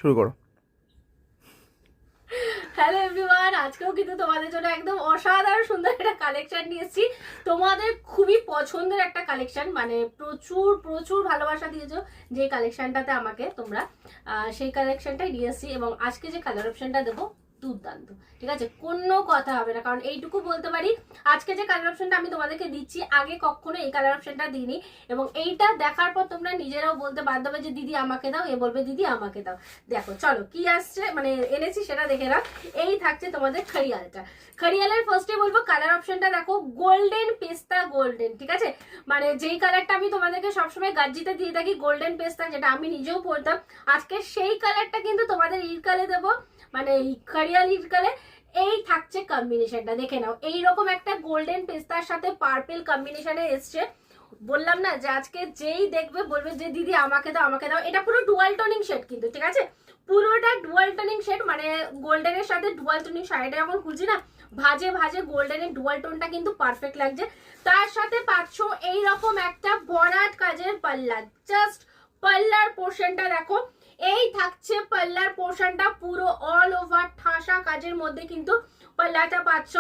শুরু করো। Hello everyone, আজকেও কিন্তু তোমাদের জন্য একদম অসাধারণ সুন্দর একটা কালেকশন নিয়ে এসেছি। তোমাদের খুবই পছন্দের একটা কালেকশন, মানে প্রচুর প্রচুর ভালোবাসা দিয়েছো যে কালেকশনটাতে আমাকে তোমরা, সেই কালেকশনটাই নিয়ে এসেছি। এবং আজকে যে কালার অপশনটা দেবো দুর্দান্ত, ঠিক আছে, কোনো কথা হবে না। কারণ এইটুকু বলতে পারি, আজকে যে কালার অপশনটা আমি তোমাদেরকে দিচ্ছি, আগে কখনো এই কালার অপশনটা দিইনি। এবং এইটা দেখার পর তোমরা নিজেরাও বলতে বাধ্য হবে যে দিদি আমাকে দাও, এ বলবে দিদি আমাকে দাও। দেখো চলো কি আসছে, মানে এনেছি সেটা দেখে নাও। এই থাকছে তোমাদের খড়িয়ালটা। খড়িয়ালের ফার্স্টে বলবো কালার অপশনটা দেখো, গোল্ডেন পেস্তা গোল্ডেন, ঠিক আছে। মানে যেই কালারটা আমি তোমাদেরকে সবসময় গাজ্জিতে দিয়ে থাকি, গোল্ডেন পেস্তা, যেটা আমি নিজেও পরতাম, আজকে সেই কালারটা কিন্তু তোমাদের ইরকালে দেবো, মানে খড়িয়াল ইরকালে। এই থাকছে কম্বিনেশনটা, দেখে নাও। এইরকম একটা গোল্ডেন পেস্তার সাথে পার্পেল কম্বিনেশনে এসছে। বললাম না যে আজকে যেই দেখবে বলবে যে দিদি আমাকে দাও আমাকে দাও। এটা পুরো ডুয়াল টোনিং শেড কিন্তু, ঠিক আছে, পুরোটা ডুয়াল টোনিং শেড। মানে গোল্ডেনের সাথে ডুয়াল টোনিং, শাড়িটা যখন খুলছি না, ভাজে ভাজে গোল্ডেনের ডুয়াল টোনটা কিন্তু পারফেক্ট লাগছে। তার সাথে পাচ্ছ এইরকম একটা ভরাট কাজের পাল্লা। জাস্ট পাল্লার পোর্শনটা দেখো, এই থাকছে পাল্লার পোর্শনটা, পুরো অল ওভার ঠাসা কাজের মধ্যে কিন্তু পাল্লাটা পাচ্ছ।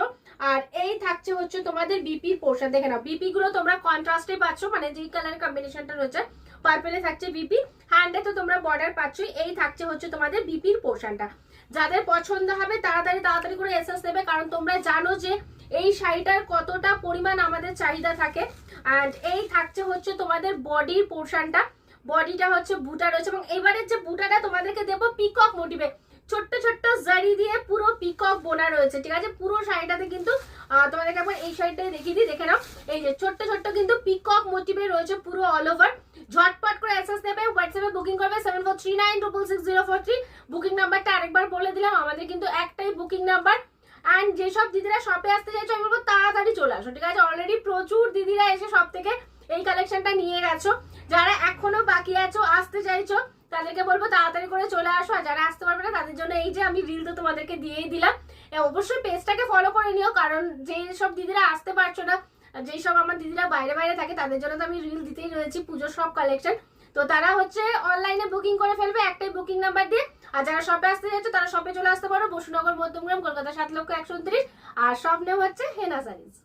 আর এই থাকছে হচ্ছে তোমাদের বিপির পোর্শন, দেখে নাও বিপি গুলো তোমরা কন্ট্রাস্টে পাচ্ছ, মানে যেই কালারের কম্বিনেশনটা রয়েছে পার্পেলে থাকছে বিপি, হ্যান্ডে তো তোমরা বর্ডার পাচ্ছই। এই থাকছে হচ্ছে তোমাদের বিপির পোর্শনটা। যাদের পছন্দ হবে তাড়াতাড়ি তাড়াতাড়ি করে এসএস দেবে, কারণ তোমরা জানো যে এই শাড়িটার কতটা পরিমাণ আমাদের চাহিদা থাকে। অ্যান্ড এই থাকছে হচ্ছে তোমাদের বডির পোর্শনটা, বডিটা হচ্ছে বুটা রয়েছে। এবং এবারের যে বুটাটা তোমাদেরকে দেবো পিকক মোটিভে, ছোট্ট ছোট্ট জারি দিয়ে পুরো পিকক বোনা রয়েছে, ঠিক আছে। পুরো শাড়িটাতে কিন্তু তোমাদেরকে একবার এই শাড়িটাই দেখিয়ে দিই, দেখে নাও। এই যে ছোট্ট ছোট্ট কিন্তু পিকক মোটিভে রয়েছে পুরো অল ওভার। ঝটপট করে এসএস দেবে, হোয়াটসঅ্যাপে বুকিং করবে 7439666043। বুকিং নাম্বারটা আরেকবার বলে দিলাম, আমাদের কিন্তু একটাই বুকিং নাম্বার। অ্যান্ড যেসব দিদিরা শপে আসতে চাইছো আমি বলবো তাড়াতাড়ি চলে আসো, ঠিক আছে। অলরেডি প্রচুর দিদিরা এসে সব থেকে এই কালেকশনটা নিয়ে গেছো। যারা এখনো বাকি আছো, আসতে চাইছো, তাদেরকে বলবো তাড়াতাড়ি করে চলে আসো। আর যারা আসতে পারবে না তাদের জন্য এই যে আমি রিল তো তোমাদেরকে দিয়েই দিলাম। অবশ্যই পেজটাকে ফলো করে নিও, কারণ যেসব দিদিরা আসতে পারছো না, যেই সব আমার দিদিরা বাইরে বাইরে থাকে, তাদের জন্য তো আমি রিল দিতেই রয়েছি পুজোর সব কালেকশন। তো তারা হচ্ছে অনলাইনে বুকিং করে ফেলবে একটাই বুকিং নাম্বার দিয়ে। আর যারা শপে আসতে যাচ্ছে তারা শপে চলে আসতে পারো, বসুনগর, মধ্যমগ্রাম, কলকাতা 7,129,000। আর শপ নেম হচ্ছে হেনা সারিজ।